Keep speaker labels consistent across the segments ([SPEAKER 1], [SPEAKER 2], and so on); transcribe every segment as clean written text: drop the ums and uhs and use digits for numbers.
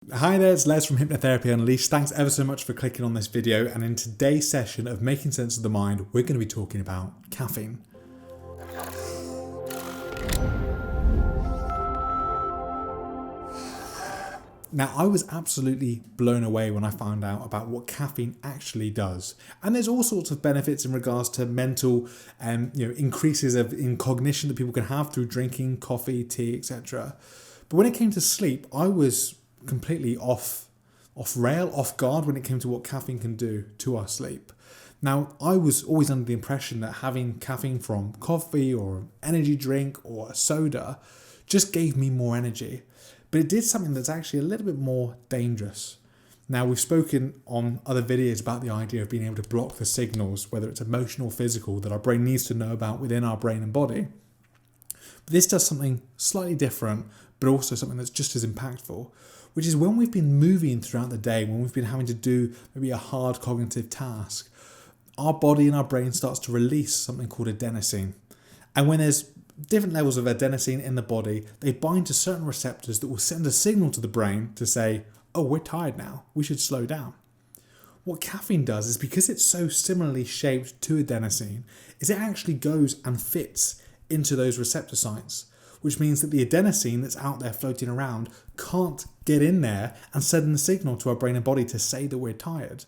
[SPEAKER 1] Hi there, it's Les from Hypnotherapy Unleashed. Thanks ever so much for clicking on this video, and in today's session of Making Sense of the Mind, we're going to be talking about caffeine. Now, I was absolutely blown away when I found out about what caffeine actually does. And there's all sorts of benefits in regards to mental increases in cognition that people can have through drinking coffee, tea, etc. But when it came to sleep, I was completely off guard when it came to what caffeine can do to our sleep. Now, I was always under the impression that having caffeine from coffee or an energy drink or a soda just gave me more energy. But it did something that's actually a little bit more dangerous. Now, we've spoken on other videos about the idea of being able to block the signals, whether it's emotional or physical, that our brain needs to know about within our brain and body. But this does something slightly different, but also something that's just as impactful, which is when we've been moving throughout the day, when we've been having to do maybe a hard cognitive task, our body and our brain starts to release something called adenosine. And when there's different levels of adenosine in the body, they bind to certain receptors that will send a signal to the brain to say, oh, we're tired now, we should slow down. What caffeine does is, because it's so similarly shaped to adenosine, is it actually goes and fits into those receptor sites, which means that the adenosine that's out there floating around can't get in there and send a signal to our brain and body to say that we're tired.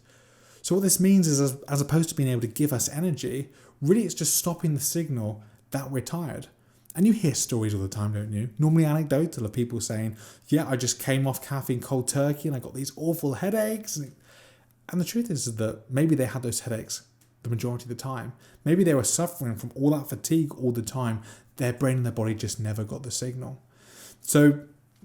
[SPEAKER 1] So what this means is, as opposed to being able to give us energy, really it's just stopping the signal that we're tired. And you hear stories all the time, don't you? Normally anecdotal, of people saying, yeah, I just came off caffeine cold turkey and I got these awful headaches. And the truth is that maybe they had those headaches the majority of the time. Maybe they were suffering from all that fatigue all the time. Their brain and their body just never got the signal. So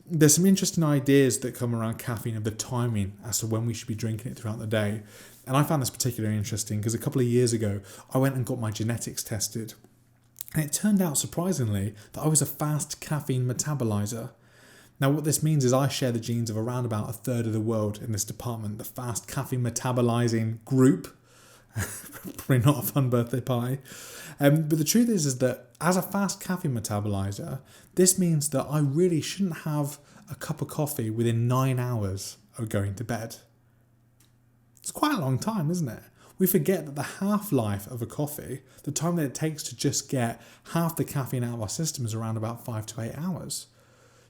[SPEAKER 1] there's some interesting ideas that come around caffeine of the timing as to when we should be drinking it throughout the day. And I found this particularly interesting because a couple of years ago, I went and got my genetics tested. And it turned out, surprisingly, that I was a fast caffeine metabolizer. Now, what this means is I share the genes of around about a third of the world in this department, the fast caffeine metabolizing group. Probably not a fun birthday party. But the truth is that as a fast caffeine metabolizer, this means that I really shouldn't have a cup of coffee within 9 hours of going to bed. It's quite a long time, isn't it? We forget that the half-life of a coffee, the time that it takes to just get half the caffeine out of our system, is around about 5 to 8 hours.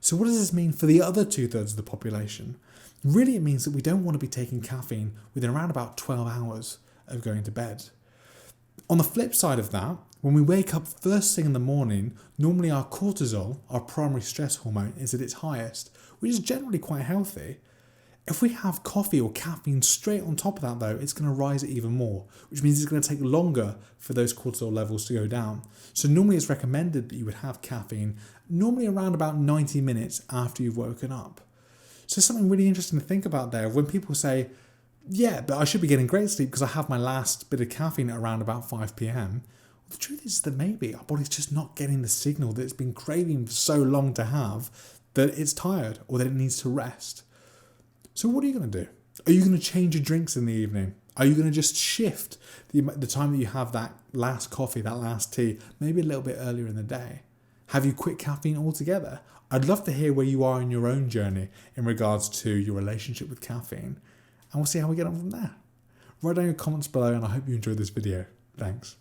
[SPEAKER 1] So what does this mean for the other 2/3 of the population? Really, it means that we don't want to be taking caffeine within around about 12 hours of going to bed. On the flip side of that, when we wake up first thing in the morning, normally our cortisol, our primary stress hormone, is at its highest, which is generally quite healthy. If we have coffee or caffeine straight on top of that, though, it's going to rise it even more, which means it's going to take longer for those cortisol levels to go down. So normally it's recommended that you would have caffeine normally around about 90 minutes after you've woken up. So something really interesting to think about there. When people say, yeah, but I should be getting great sleep because I have my last bit of caffeine at around about 5 p.m. Well, the truth is that maybe our body's just not getting the signal that it's been craving for so long to have, that it's tired or that it needs to rest. So what are you going to do? Are you going to change your drinks in the evening? Are you going to just shift the time that you have that last coffee, that last tea, maybe a little bit earlier in the day? Have you quit caffeine altogether? I'd love to hear where you are in your own journey in regards to your relationship with caffeine. And we'll see how we get on from there. Write down your comments below, and I hope you enjoyed this video. Thanks.